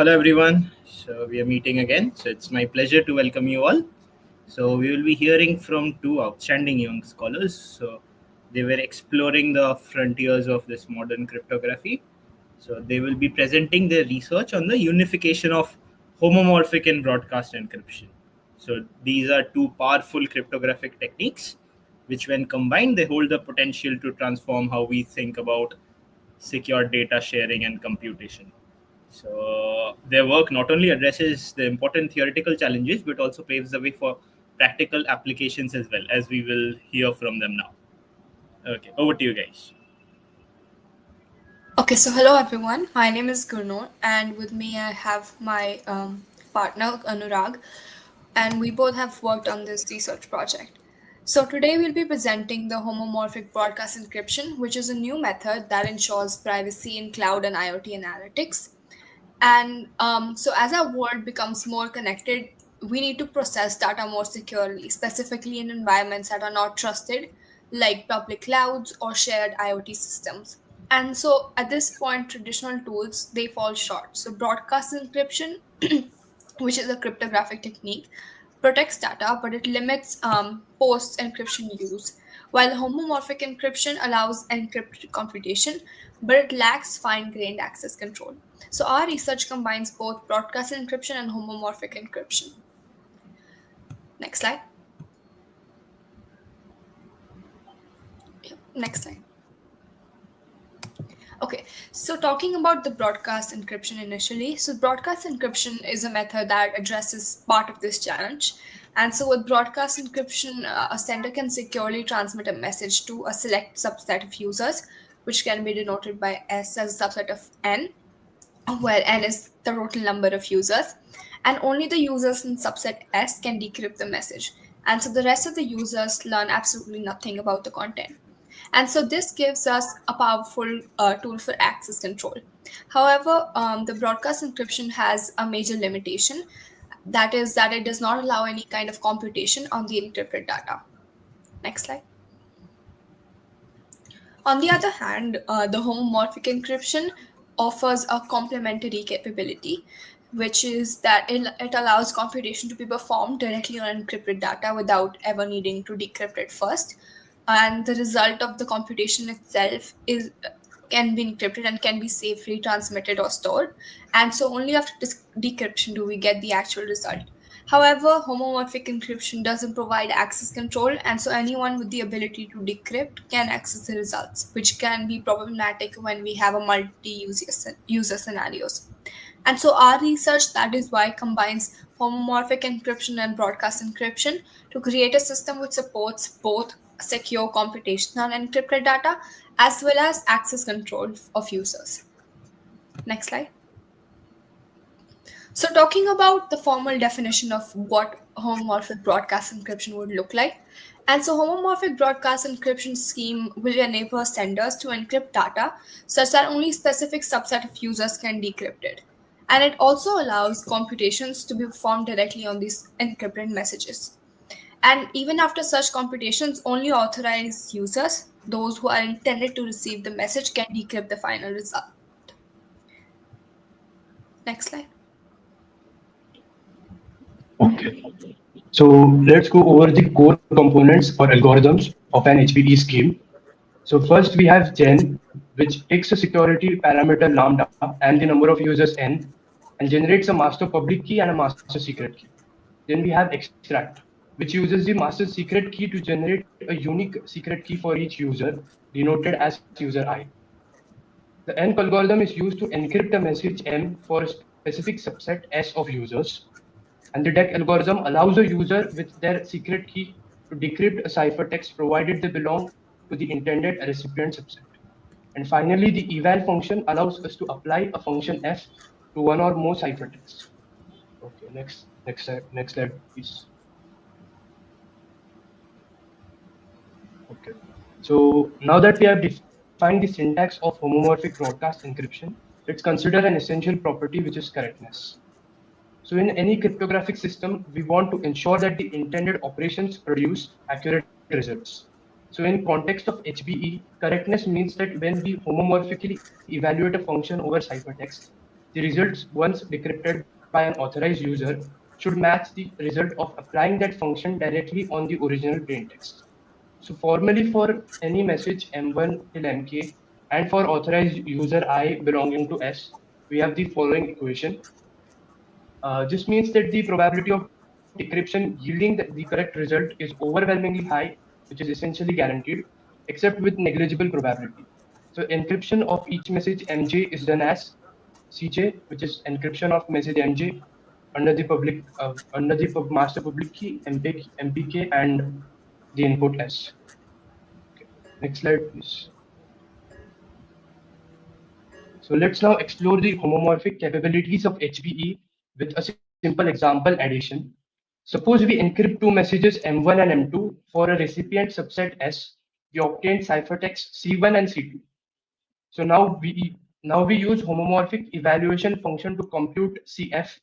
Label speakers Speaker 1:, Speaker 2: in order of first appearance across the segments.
Speaker 1: Hello everyone. So we are meeting again. So it's my pleasure to welcome you all. So we will be hearing from two outstanding young scholars. So they were exploring the frontiers of this modern cryptography. So they will be presenting their research on the unification of homomorphic and broadcast encryption. So these are two powerful cryptographic techniques, which when combined, they hold the potential to transform how we think about secure data sharing and computation. So their work not only addresses the important theoretical challenges, but also paves the way for practical applications as well, as we will hear from them now. Okay, over to you guys.
Speaker 2: Okay, so hello everyone. My name is Gurnoor, and with me I have my partner Anurag, and we both have worked on this research project. So today we'll be presenting the homomorphic broadcast encryption, which is a new method that ensures privacy in cloud and IoT analytics. And so as our world becomes more connected, we need to process data more securely, specifically in environments that are not trusted, like public clouds or shared IoT systems. And so at this point, traditional tools they fall short. So broadcast encryption, which is a cryptographic technique, protects data, but it limits post encryption use. While homomorphic encryption allows encrypted computation, but it lacks fine grained access control. So our research combines both broadcast encryption and homomorphic encryption. Next slide. Next slide. Okay, so talking about the broadcast encryption initially. So, broadcast encryption is a method that addresses part of this challenge. And so, with broadcast encryption, a sender can securely transmit a message to a select subset of users, which can be denoted by S as a subset of N, where N is the total number of users. And only the users in subset S can decrypt the message. And so, the rest of the users learn absolutely nothing about the content. And so this gives us a powerful tool for access control. However, the broadcast encryption has a major limitation. That is that it does not allow any kind of computation on the encrypted data. Next slide. On the other hand, the homomorphic encryption offers a complementary capability, which is that it allows computation to be performed directly on encrypted data without ever needing to decrypt it first. And the result of the computation itself is can be encrypted and can be safely transmitted or stored. And so only after decryption do we get the actual result. However, homomorphic encryption doesn't provide access control, and so anyone with the ability to decrypt can access the results, which can be problematic when we have a multi-user scenarios. And so our research, that is why, combines homomorphic encryption and broadcast encryption to create a system which supports both secure computation on encrypted data as well as access control of users. Next slide. So, talking about the formal definition of what homomorphic broadcast encryption would look like. And so, homomorphic broadcast encryption scheme will enable senders to encrypt data such that only specific subset of users can decrypt it. And it also allows computations to be performed directly on these encrypted messages. And even after such computations, only authorized users, those who are intended to receive the message, can decrypt the final result. Next slide.
Speaker 3: Okay. So let's go over the core components or algorithms of an HPE scheme. So first we have gen, which takes a security parameter lambda and the number of users n and generates a master public key and a master secret key. Then we have extract, which uses the master secret key to generate a unique secret key for each user, denoted as user I. The enc algorithm is used to encrypt a message m for a specific subset S of users. And the DEC algorithm allows a user with their secret key to decrypt a ciphertext provided they belong to the intended recipient subset. And finally, the eval function allows us to apply a function f to one or more ciphertexts. Okay, next slide, please. Okay. So now that we have defined the syntax of homomorphic broadcast encryption, let's consider an essential property, which is correctness. So in any cryptographic system, we want to ensure that the intended operations produce accurate results. So in context of HBE, correctness means that when we homomorphically evaluate a function over ciphertext, The results, once decrypted by an authorized user, should match the result of applying that function directly on the original plain text. So formally for any message M1 till MK and for authorized user I belonging to S, we have the following equation. This means that the probability of decryption yielding the correct result is overwhelmingly high, which is essentially guaranteed, except with negligible probability. So encryption of each message MJ is done as CJ, which is encryption of message MJ under the master public key MPK and the input S. Okay. Next slide, please. So let's now explore the homomorphic capabilities of HBE with a simple example addition. Suppose we encrypt two messages M1 and M2 for a recipient subset S. We obtain ciphertext C1 and C2. So now we use homomorphic evaluation function to compute CF,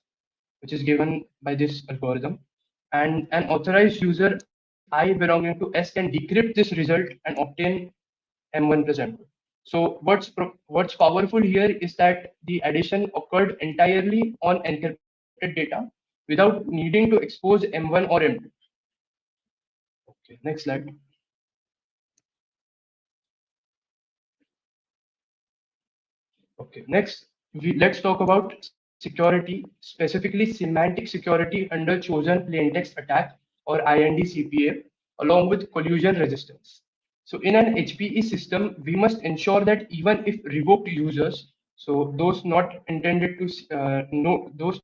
Speaker 3: which is given by this algorithm, and an authorized user I belonging to S can decrypt this result and obtain M1 plus M2. So what's powerful here is that the addition occurred entirely on encrypted data without needing to expose M1 or M2. Okay, next slide. Okay, next let's talk about security, specifically semantic security under chosen plaintext attack or IND-CPA, along with collusion resistance. So in an HPE system, we must ensure that even if revoked users, so those not intended to no those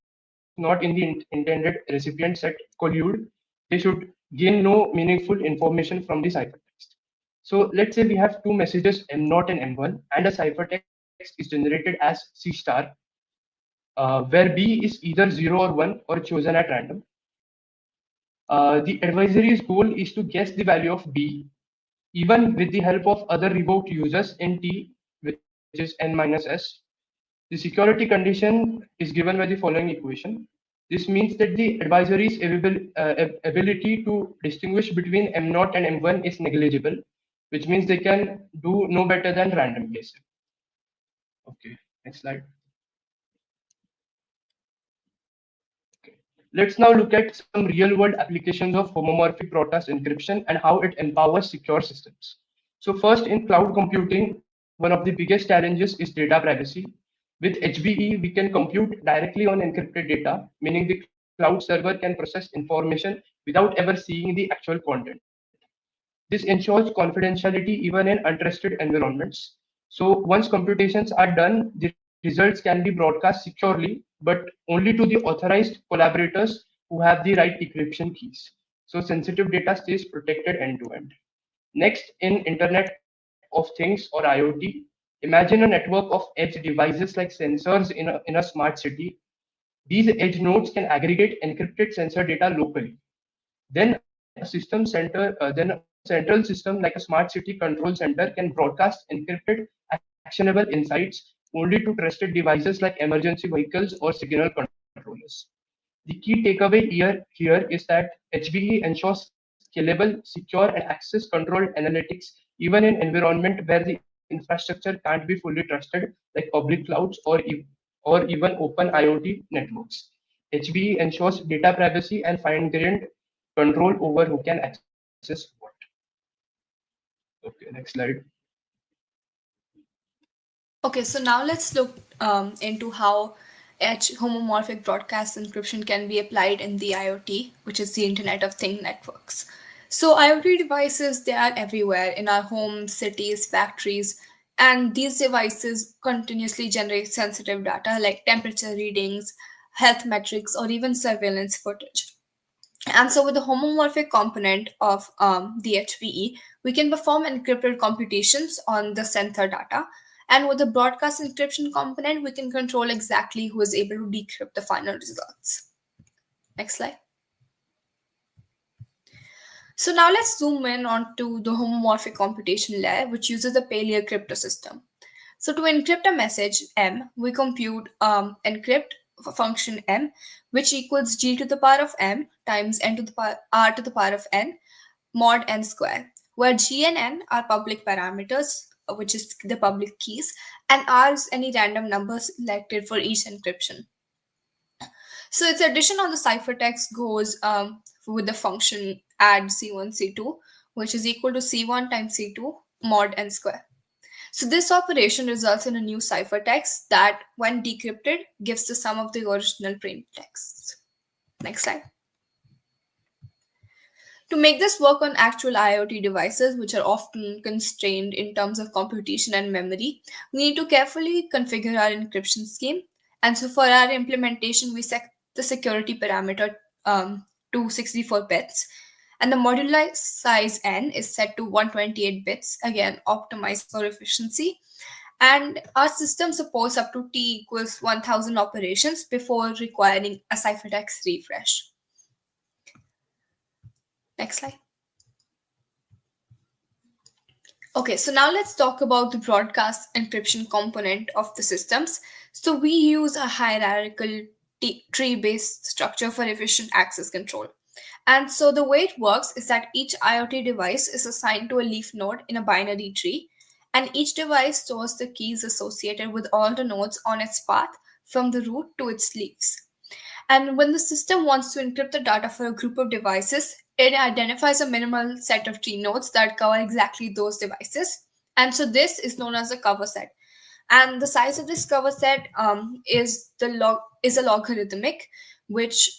Speaker 3: not in the intended recipient set collude, they should gain no meaningful information from the ciphertext. So let's say we have two messages M0 and M1, and a ciphertext is generated as C star, where B is either 0 or 1 or chosen at random. The advisory's goal is to guess the value of B, even with the help of other revoked users in T, which is N minus S. The security condition is given by the following equation. This means that the advisory's ability to distinguish between M0 and M1 is negligible, which means they can do no better than random guessing. Okay, next slide. Okay. Let's now look at some real-world applications of homomorphic broadcast encryption and how it empowers secure systems. So first, in cloud computing, one of the biggest challenges is data privacy. With HBE, we can compute directly on encrypted data, meaning the cloud server can process information without ever seeing the actual content. This ensures confidentiality even in untrusted environments. So once computations are done, the results can be broadcast securely, but only to the authorized collaborators who have the right decryption keys. So sensitive data stays protected end to end. Next, in Internet of Things or IoT, imagine a network of edge devices like sensors in a smart city. These edge nodes can aggregate encrypted sensor data locally. Then a central system like a smart city control center can broadcast encrypted, actionable insights only to trusted devices like emergency vehicles or signal controllers. The key takeaway here is that HBE ensures scalable, secure, and access controlled analytics even in environment where the infrastructure can't be fully trusted, like public clouds or even open IoT networks. HBE ensures data privacy and fine-grained control over who can access what. Okay, next slide.
Speaker 2: Okay, so now let's look into how homomorphic broadcast encryption can be applied in the IoT, which is the Internet of Things networks. So IoT devices, they are everywhere in our homes, cities, factories, and these devices continuously generate sensitive data like temperature readings, health metrics, or even surveillance footage. And so, with the homomorphic component of the HPE, we can perform encrypted computations on the sensor data. And with the broadcast encryption component, we can control exactly who is able to decrypt the final results. Next slide. So now let's zoom in onto the homomorphic computation layer, which uses the Paleo crypto system. So to encrypt a message M, we compute encrypt function M, which equals G to the power of M times N to the power R to the power of N mod N square, where G and N are public parameters which is the public keys, and R is any random number selected for each encryption. So its addition on the ciphertext goes with the function add C1 C2, which is equal to C1 times C2 mod n square. So this operation results in a new ciphertext that, when decrypted, gives the sum of the original plain texts. Next slide. To make this work on actual IoT devices, which are often constrained in terms of computation and memory, we need to carefully configure our encryption scheme. And so for our implementation, we set the security parameter to 64 bits. And the moduli size n is set to 128 bits, again, optimized for efficiency. And our system supports up to t equals 1000 operations before requiring a ciphertext refresh. Next slide. Okay, so now let's talk about the broadcast encryption component of the systems. So we use a hierarchical tree-based structure for efficient access control. And so the way it works is that each IoT device is assigned to a leaf node in a binary tree, and each device stores the keys associated with all the nodes on its path from the root to its leaves. And when the system wants to encrypt the data for a group of devices, it identifies a minimal set of tree nodes that cover exactly those devices. And so this is known as a cover set. And the size of this cover set is a logarithmic, which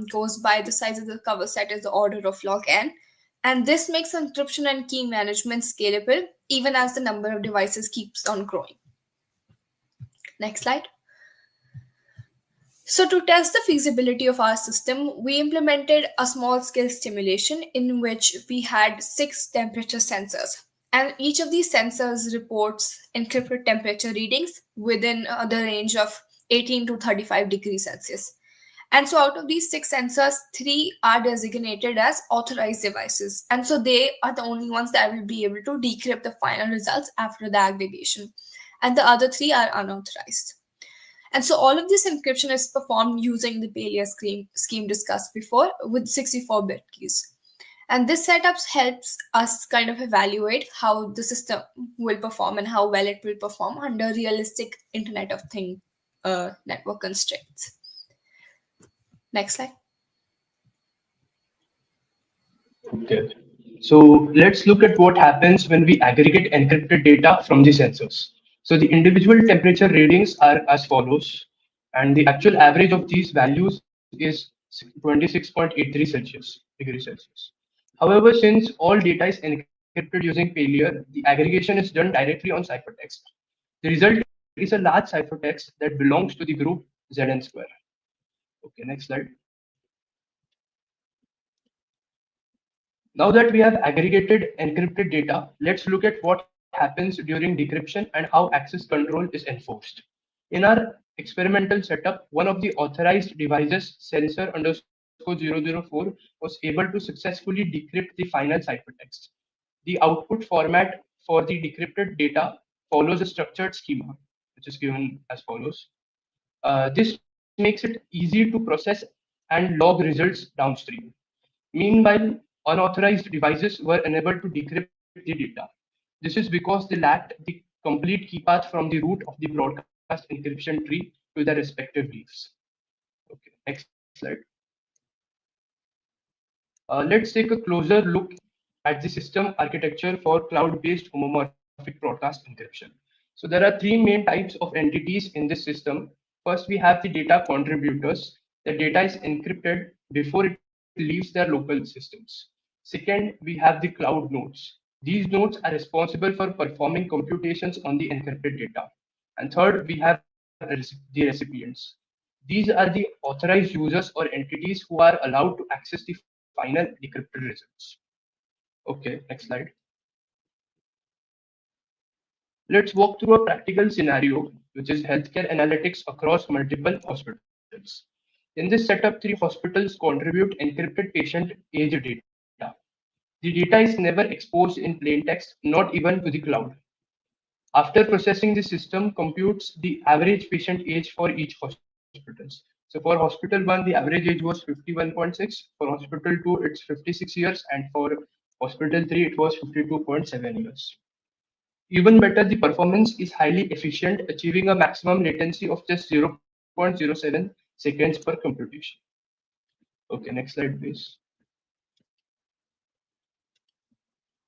Speaker 2: goes by the size of the cover set is the order of log n. And this makes encryption and key management scalable even as the number of devices keeps on growing. Next slide. So to test the feasibility of our system, we implemented a small-scale simulation in which we had 6 temperature sensors. And each of these sensors reports encrypted temperature readings within the range of 18 to 35 degrees Celsius. And so out of these 6 sensors, 3 are designated as authorized devices. And so they are the only ones that will be able to decrypt the final results after the aggregation. And the other 3 are unauthorized. And so all of this encryption is performed using the Palea scheme discussed before with 64-bit keys. And this setup helps us kind of evaluate how the system will perform and how well it will perform under realistic Internet of Things network constraints. Next slide.
Speaker 3: Okay. So let's look at what happens when we aggregate encrypted data from the sensors. So the individual temperature readings are as follows, and the actual average of these values is 26.83 degrees Celsius. However, since all data is encrypted using failure, the aggregation is done directly on ciphertext. The result is a large ciphertext that belongs to the group Zn square. Okay, next slide. Now that we have aggregated encrypted data, let's look at what happens during decryption and how access control is enforced. In our experimental setup, one of the authorized devices, sensor underscore 004, was able to successfully decrypt the final ciphertext. The output format for the decrypted data follows a structured schema, which is given as follows. This makes it easy to process and log results downstream. Meanwhile, unauthorized devices were unable to decrypt the data. This is because they lacked the complete key path from the root of the broadcast encryption tree to their respective leaves. Okay, next slide. Let's take a closer look at the system architecture for cloud-based homomorphic broadcast encryption. So there are 3 main types of entities in this system. First, we have the data contributors. The data is encrypted before it leaves their local systems. Second, we have the cloud nodes. These nodes are responsible for performing computations on the encrypted data. And third, we have the recipients. These are the authorized users or entities who are allowed to access the final decrypted results. Okay, next slide. Let's walk through a practical scenario, which is healthcare analytics across multiple hospitals. In this setup, 3 hospitals contribute encrypted patient age data. The data is never exposed in plain text, not even to the cloud. After processing, the system computes the average patient age for each hospital. So for hospital 1, the average age was 51.6. For hospital 2, it's 56 years. And for hospital 3, it was 52.7 years. Even better, the performance is highly efficient, achieving a maximum latency of just 0.07 seconds per computation. Okay, next slide, please.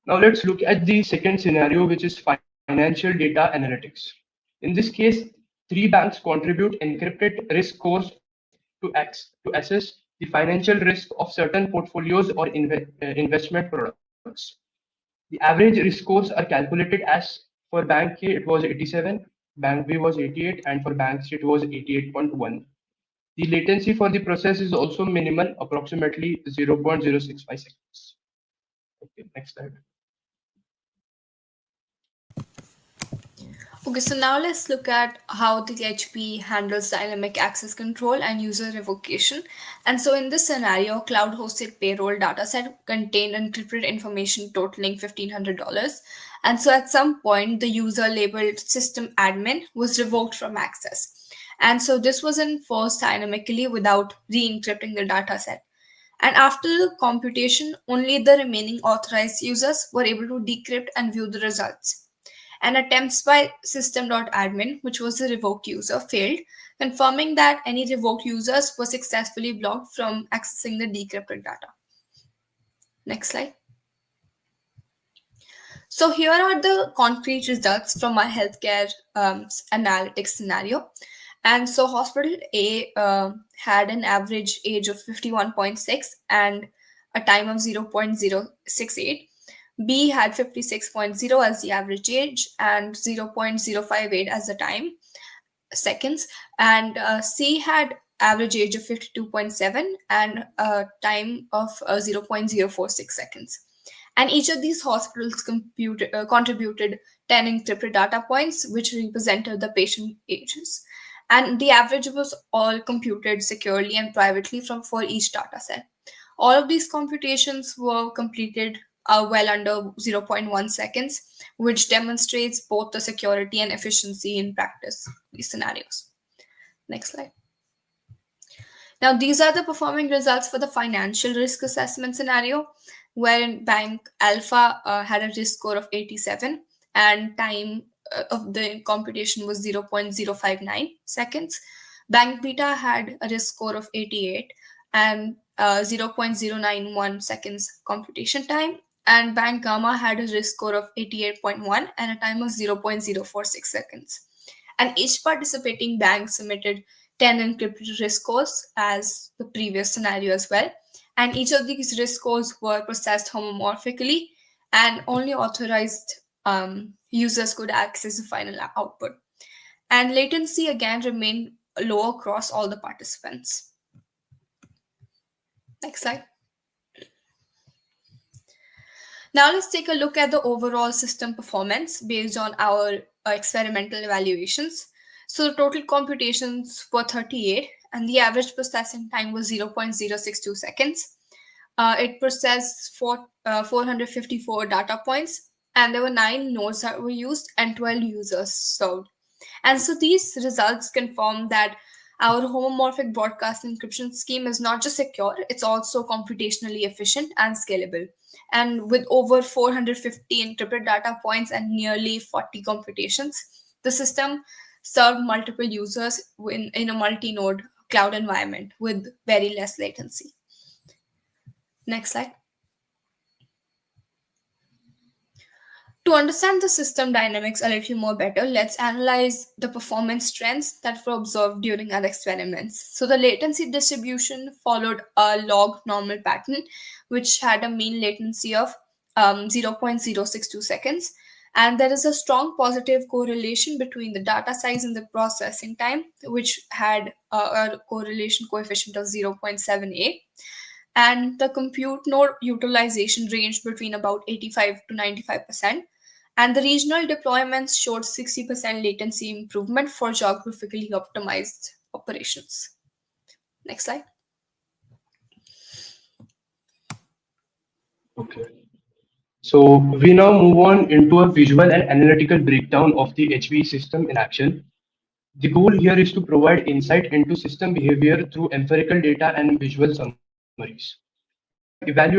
Speaker 3: Now let's look at the second scenario, which is financial data analytics. In this case, three banks contribute encrypted risk scores to assess the financial risk of certain portfolios or investment products. The average risk scores are calculated as for Bank A it was 87, Bank B was 88, and for Bank C it was 88.1. The latency for the process is also minimal, approximately 0.065 seconds. Okay, next slide.
Speaker 2: Okay, so now let's look at how the HP handles dynamic access control and user revocation. And so in this scenario, cloud-hosted payroll dataset contained encrypted information totaling $1,500. And so at some point, the user labeled system admin was revoked from access. And so this was enforced dynamically without re-encrypting the dataset. And after the computation, only the remaining authorized users were able to decrypt and view the results. And attempts by system.admin, which was the revoked user, failed, confirming that any revoked users were successfully blocked from accessing the decrypted data. Next slide. So here are the concrete results from my healthcare analytics scenario. And so hospital A had an average age of 51.6 and a time of 0.068. B had 56.0 as the average age and 0.058 as the time seconds, and C had average age of 52.7 and a time of 0.046 seconds. And each of these hospitals contributed 10 encrypted data points, which represented the patient ages. And the average was all computed securely and privately for each data set. All of these computations were completed well under 0.1 seconds, which demonstrates both the security and efficiency in practice, these scenarios. Next slide. Now, these are the performing results for the financial risk assessment scenario, wherein Bank Alpha had a risk score of 87 and time of the computation was 0.059 seconds. Bank Beta had a risk score of 88 and 0.091 seconds computation time. And Bank Gamma had a risk score of 88.1 and a time of 0.046 seconds. And each participating bank submitted 10 encrypted risk scores as the previous scenario as well. And each of these risk scores were processed homomorphically, and only authorized users could access the final output. And latency again remained low across all the participants. Next slide. Now let's take a look at the overall system performance based on our experimental evaluations. So the total computations were 38 and the average processing time was 0.062 seconds. It processed 454 data points, and there were 9 nodes that were used and 12 users served. And so these results confirm that our homomorphic broadcast encryption scheme is not just secure, it's also computationally efficient and scalable. And with over 450 encrypted data points and nearly 40 computations, the system served multiple users in a multi-node cloud environment with very less latency. Next slide. To understand the system dynamics a little more better, let's analyze the performance trends that were observed during our experiments. So the latency distribution followed a log normal pattern, which had a mean latency of 0.062 seconds. And there is a strong positive correlation between the data size and the processing time, which had a correlation coefficient of 0.78. And the compute node utilization ranged between about 85 to 95%. And the regional deployments showed 60% latency improvement for geographically optimized operations. Next slide.
Speaker 3: Okay. So we now move on into a visual and analytical breakdown of the HPE system in action. The goal here is to provide insight into system behavior through empirical data and visual summaries. We have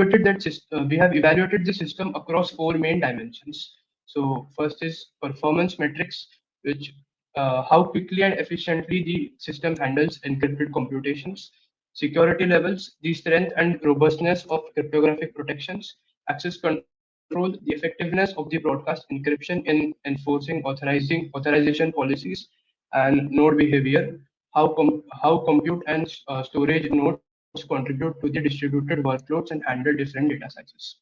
Speaker 3: evaluated the system across 4 main dimensions. So first is performance metrics, which how quickly and efficiently the system handles encrypted computations, security levels, the strength and robustness of cryptographic protections, access control, the effectiveness of the broadcast encryption in enforcing authorization policies, and node behavior, how compute and storage nodes contribute to the distributed workloads and handle different data sizes.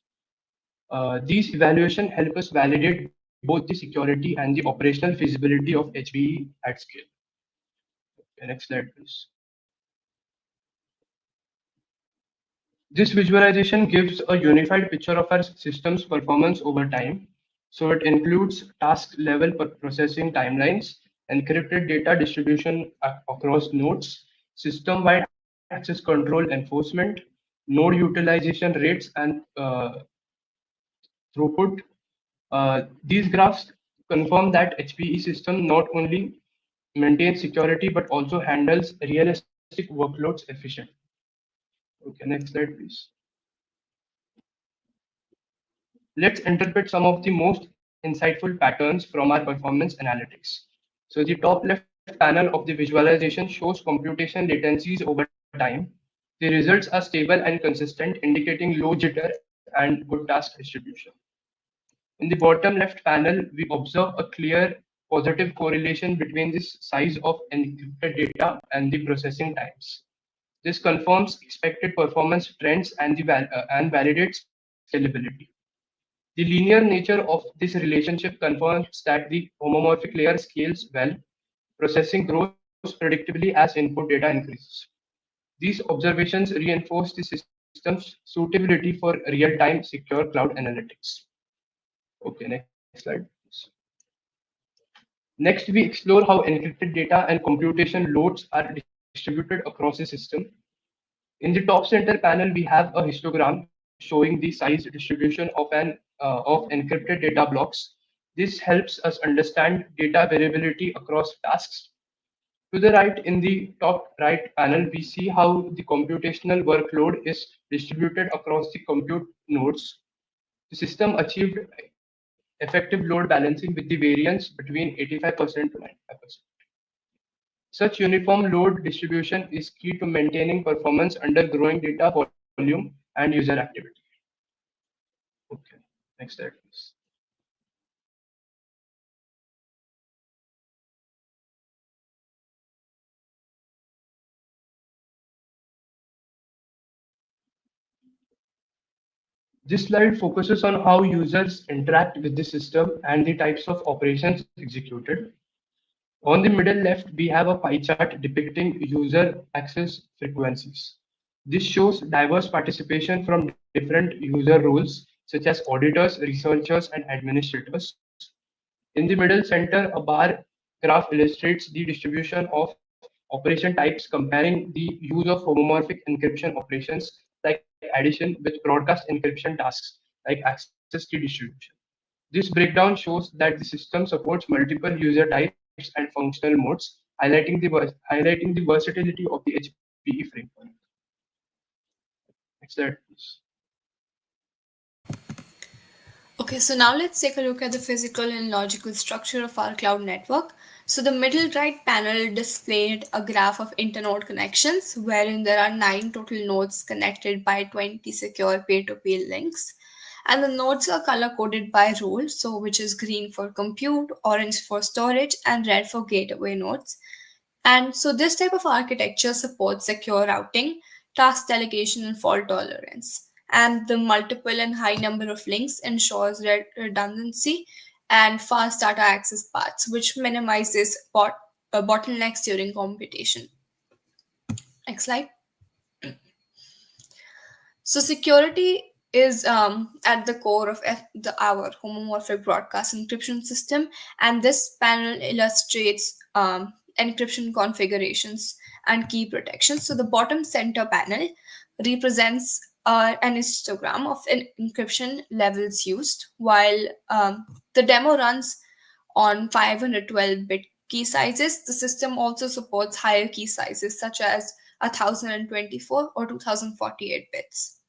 Speaker 3: These evaluation help us validate both the security and the operational feasibility of HPE at scale. Okay, next slide, please. This visualization gives a unified picture of our system's performance over time. So it includes task level processing timelines, encrypted data distribution across nodes, system-wide access control enforcement, node utilization rates, and throughput. These graphs confirm that HPE system not only maintains security but also handles realistic workloads efficiently. Okay, next slide, please. Let's interpret some of the most insightful patterns from our performance analytics. So the top left panel of the visualization shows computation latencies over time. The results are stable and consistent, indicating low jitter and good task distribution. In the bottom left panel, we observe a clear positive correlation between the size of encrypted data and the processing times. This confirms expected performance trends and validates scalability. The linear nature of this relationship confirms that the homomorphic layer scales well, processing grows predictably as input data increases. These observations reinforce the system's suitability for real-time secure cloud analytics. Okay, next slide, please. Next, we explore how encrypted data and computation loads are distributed across the system. In the top center panel, we have a histogram showing the size distribution of encrypted data blocks. This helps us understand data variability across tasks. To the right, in the top right panel, we see how the computational workload is distributed across the compute nodes. The system achieved effective load balancing with the variance between 85% to 95%. Such uniform load distribution is key to maintaining performance under growing data volume and user activity. Okay, next slide, please. This slide focuses on how users interact with the system and the types of operations executed. On the middle left, we have a pie chart depicting user access frequencies. This shows diverse participation from different user roles, such as auditors, researchers, and administrators. In the middle center, a bar graph illustrates the distribution of operation types, comparing the use of homomorphic encryption operations like addition with broadcast encryption tasks like access key distribution. This breakdown shows that the system supports multiple user types and functional modes, highlighting the versatility of the HPE framework. Next slide, please.
Speaker 2: Okay, so now let's take a look at the physical and logical structure of our cloud network. So the middle right panel displayed a graph of internode connections, wherein there are 9 total nodes connected by 20 secure peer-to-peer links. And the nodes are color-coded by role, so which is green for compute, orange for storage, and red for gateway nodes. And so this type of architecture supports secure routing, task delegation, and fault tolerance. And the multiple and high number of links ensures redundancy and fast data access paths, which minimizes bottlenecks during computation. Next slide. So security is at the core of our homomorphic broadcast encryption system, and this panel illustrates encryption configurations and key protections. So the bottom center panel represents an histogram of encryption levels used, while the demo runs on 512-bit key sizes. The system also supports higher key sizes such as 1024 or 2048 bits.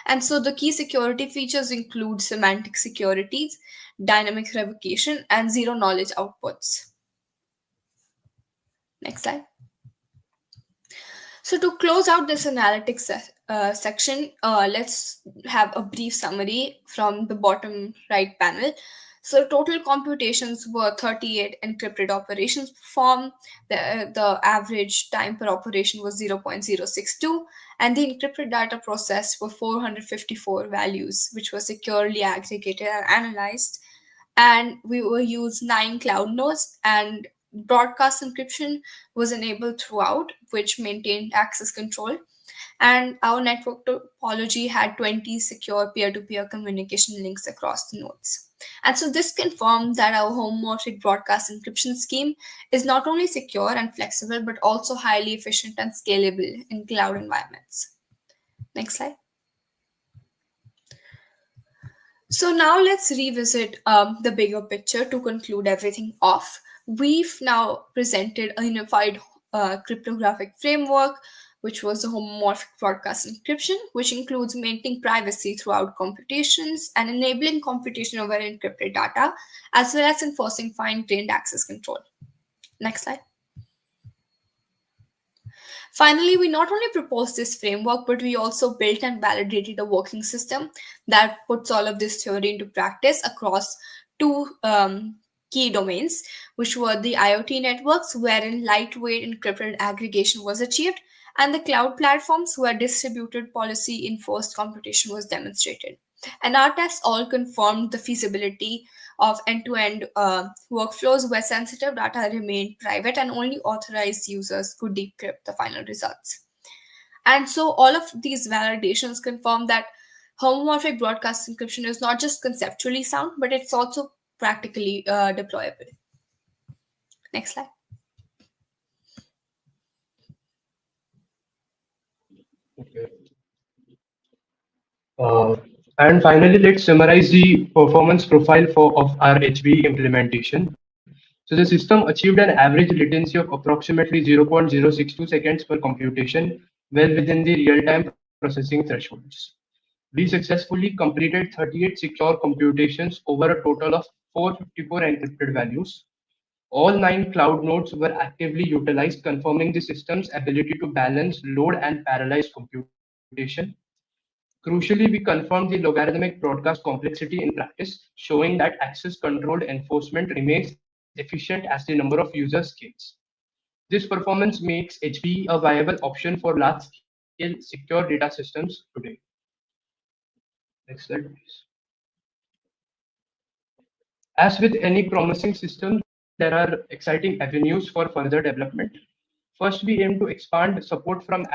Speaker 2: And so the key security features include semantic securities, dynamic revocation, and zero knowledge outputs. Next slide. So to close out this analytics section, let's have a brief summary from the bottom right panel. So total computations were 38 encrypted operations performed. The average time per operation was 0.062, and the encrypted data processed were 454 values, which were securely aggregated and analyzed. And we will use 9 cloud nodes, and broadcast encryption was enabled throughout, which maintained access control. And our network topology had 20 secure peer-to-peer communication links across the nodes. And so this confirmed that our homomorphic broadcast encryption scheme is not only secure and flexible, but also highly efficient and scalable in cloud environments. Next slide. So now let's revisit the bigger picture to conclude everything off. We've now presented a unified cryptographic framework, which was the homomorphic broadcast encryption, which includes maintaining privacy throughout computations and enabling computation over encrypted data, as well as enforcing fine-grained access control. Next slide. Finally, we not only proposed this framework, but we also built and validated a working system that puts all of this theory into practice across two key domains, which were the IoT networks, wherein lightweight encrypted aggregation was achieved, and the cloud platforms, where distributed policy enforced computation was demonstrated. And our tests all confirmed the feasibility of end-to-end workflows where sensitive data remained private and only authorized users could decrypt the final results. And so all of these validations confirm that homomorphic broadcast encryption is not just conceptually sound, but it's also practically deployable. Next slide.
Speaker 3: Okay. And finally, let's summarize the performance profile of our HPE implementation. So the system achieved an average latency of approximately 0.062 seconds per computation, well within the real-time processing thresholds. We successfully completed 38 secure computations over a total of 454 encrypted values. All 9 cloud nodes were actively utilized, confirming the system's ability to balance load and parallelize computation. Crucially, we confirmed the logarithmic broadcast complexity in practice, showing that access controlled enforcement remains efficient as the number of users scales. This performance makes HPE a viable option for large-scale secure data systems today. Next slide, please. As with any promising system, there are exciting avenues for further development. First, we aim to expand support from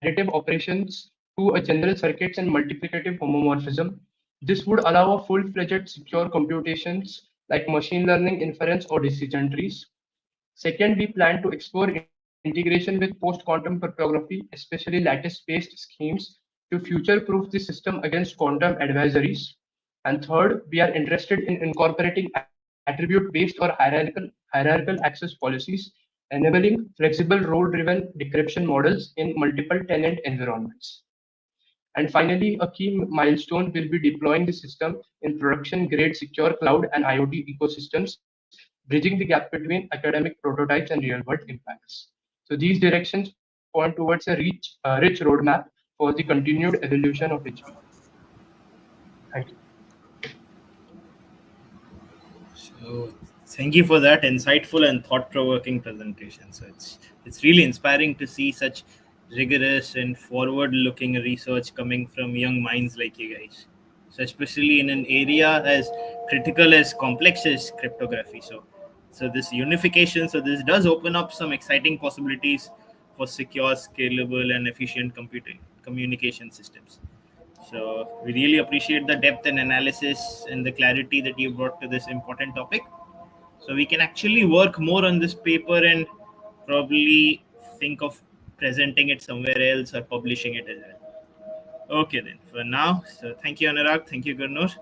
Speaker 3: additive operations to a general circuits and multiplicative homomorphism. This would allow a full-fledged secure computations like machine learning, inference, or decision trees. Second, we plan to explore integration with post-quantum cryptography, especially lattice-based schemes, to future-proof the system against quantum adversaries. And third, we are interested in incorporating attribute-based or hierarchical access policies, enabling flexible role-driven decryption models in multiple tenant environments. And finally, a key milestone will be deploying the system in production-grade secure cloud and IoT ecosystems, bridging the gap between academic prototypes and real-world impacts. So these directions point towards a rich roadmap for the continued evolution of HPE. Thank you.
Speaker 1: So thank you for that insightful and thought-provoking presentation. So it's really inspiring to see such rigorous and forward-looking research coming from young minds like you guys. So especially in an area as critical as complex as cryptography. So this unification, so this does open up some exciting possibilities for secure, scalable, and efficient computing communication systems. So we really appreciate the depth and analysis and the clarity that you brought to this important topic. So we can actually work more on this paper and probably think of presenting it somewhere else or publishing it as well. Okay then, for now. So thank you, Anurag. Thank you, Gurnoor.